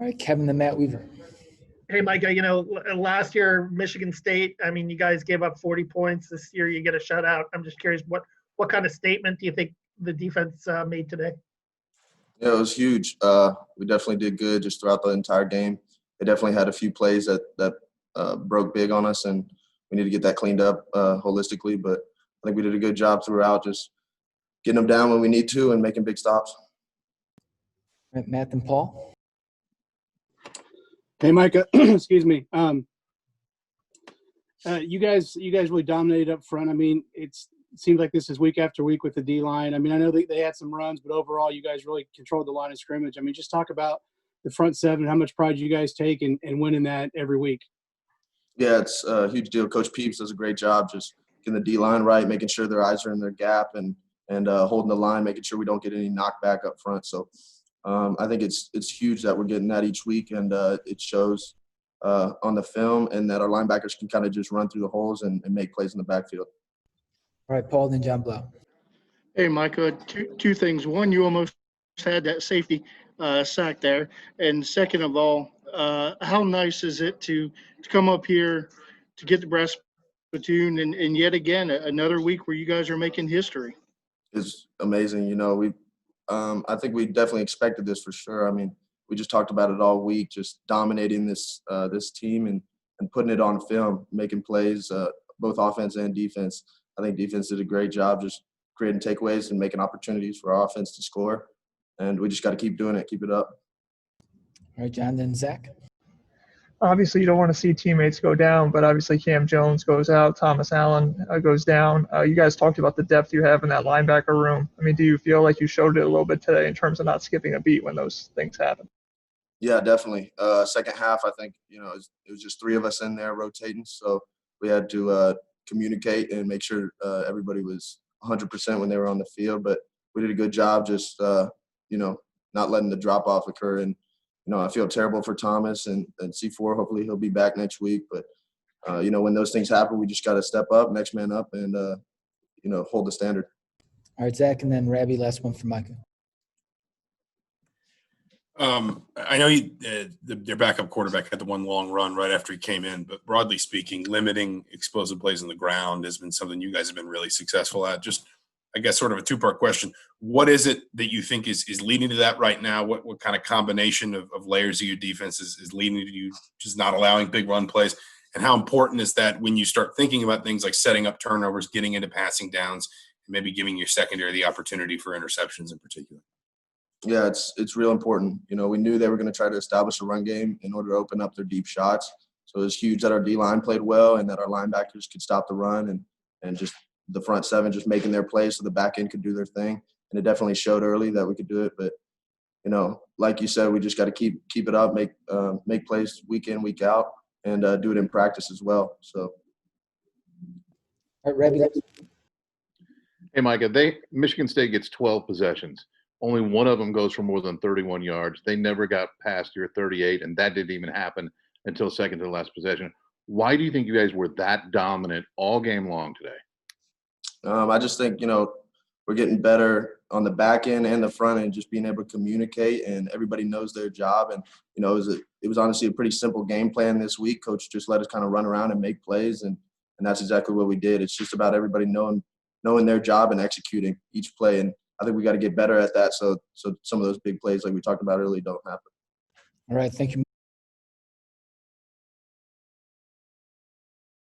All right, Kevin the Matt Weaver. Hey, Micah, last year, Michigan State, I mean, you guys gave up 40 points. This year you get a shutout. I'm just curious, what kind of statement do you think the defense made today? Yeah, it was huge. We definitely did good just throughout the entire game. They definitely had a few plays that broke big on us, and we need to get that cleaned up holistically. But I think we did a good job throughout, just getting them down when we need to and making big stops. All right, Matt and Paul. Hey, Micah. Excuse me. You guys really dominated up front. I mean, it seems like this is week after week with the D-line. I mean, I know they had some runs, but overall you guys really controlled the line of scrimmage. I mean, just talk about the front seven, how much pride you guys take in winning that every week. Yeah, it's a huge deal. Coach Peeps does a great job just getting the D-line right, making sure their eyes are in their gap and holding the line, making sure we don't get any knockback up front. So I think it's huge that we're getting that each week, and it shows on the film, and that our linebackers can kind of just run through the holes and make plays in the backfield. All right, Paul, then John Blau. Hey, Micah, two things. One, you almost had that safety sack there. And second of all, how nice is it to come up here to get the brass platoon and yet again, another week where you guys are making history? It's amazing. I think we definitely expected this for sure. I mean, we just talked about it all week, just dominating this team and putting it on film, making plays, both offense and defense. I think defense did a great job just creating takeaways and making opportunities for our offense to score. And we just got to keep doing it, keep it up. All right, John, then Zach. Obviously, you don't want to see teammates go down, but obviously Cam Jones goes out, Thomas Allen goes down. You guys talked about the depth you have in that linebacker room. I mean, do you feel like you showed it a little bit today in terms of not skipping a beat when those things happen? Yeah, definitely. Second half, I think, it was just three of us in there rotating. So we had to communicate and make sure everybody was 100% when they were on the field. But we did a good job just, not letting the drop-off occur. And, I feel terrible for Thomas and C4. Hopefully he'll be back next week. But, when those things happen, we just got to step up, next man up, and, hold the standard. All right, Zach, and then Rabbi, last one for Micah. I know their backup quarterback had the one long run right after he came in, but broadly speaking, limiting explosive plays on the ground has been something you guys have been really successful at. Just, I guess, sort of a two-part question. What is it that you think is leading to that right now? What kind of combination of layers of your defense is leading to you just not allowing big run plays? And how important is that when you start thinking about things like setting up turnovers, getting into passing downs, and maybe giving your secondary the opportunity for interceptions in particular? Yeah, it's real important. We knew they were going to try to establish a run game in order to open up their deep shots. So it was huge that our D-line played well and that our linebackers could stop the run and just the front seven just making their plays so the back end could do their thing. And it definitely showed early that we could do it. But, like you said, we just got to keep it up, make plays week in, week out, and do it in practice as well. So. All right, Rabbi. Hey, Micah, Michigan State gets 12 possessions. Only one of them goes for more than 31 yards. They never got past your 38, and that didn't even happen until second to the last possession. Why do you think you guys were that dominant all game long today? I just think, we're getting better on the back end and the front end, just being able to communicate, and everybody knows their job. And, it was honestly a pretty simple game plan this week. Coach just let us kind of run around and make plays, and that's exactly what we did. It's just about everybody knowing their job and executing each play. And I think we got to get better at that so some of those big plays like we talked about earlier don't happen. All right, thank you.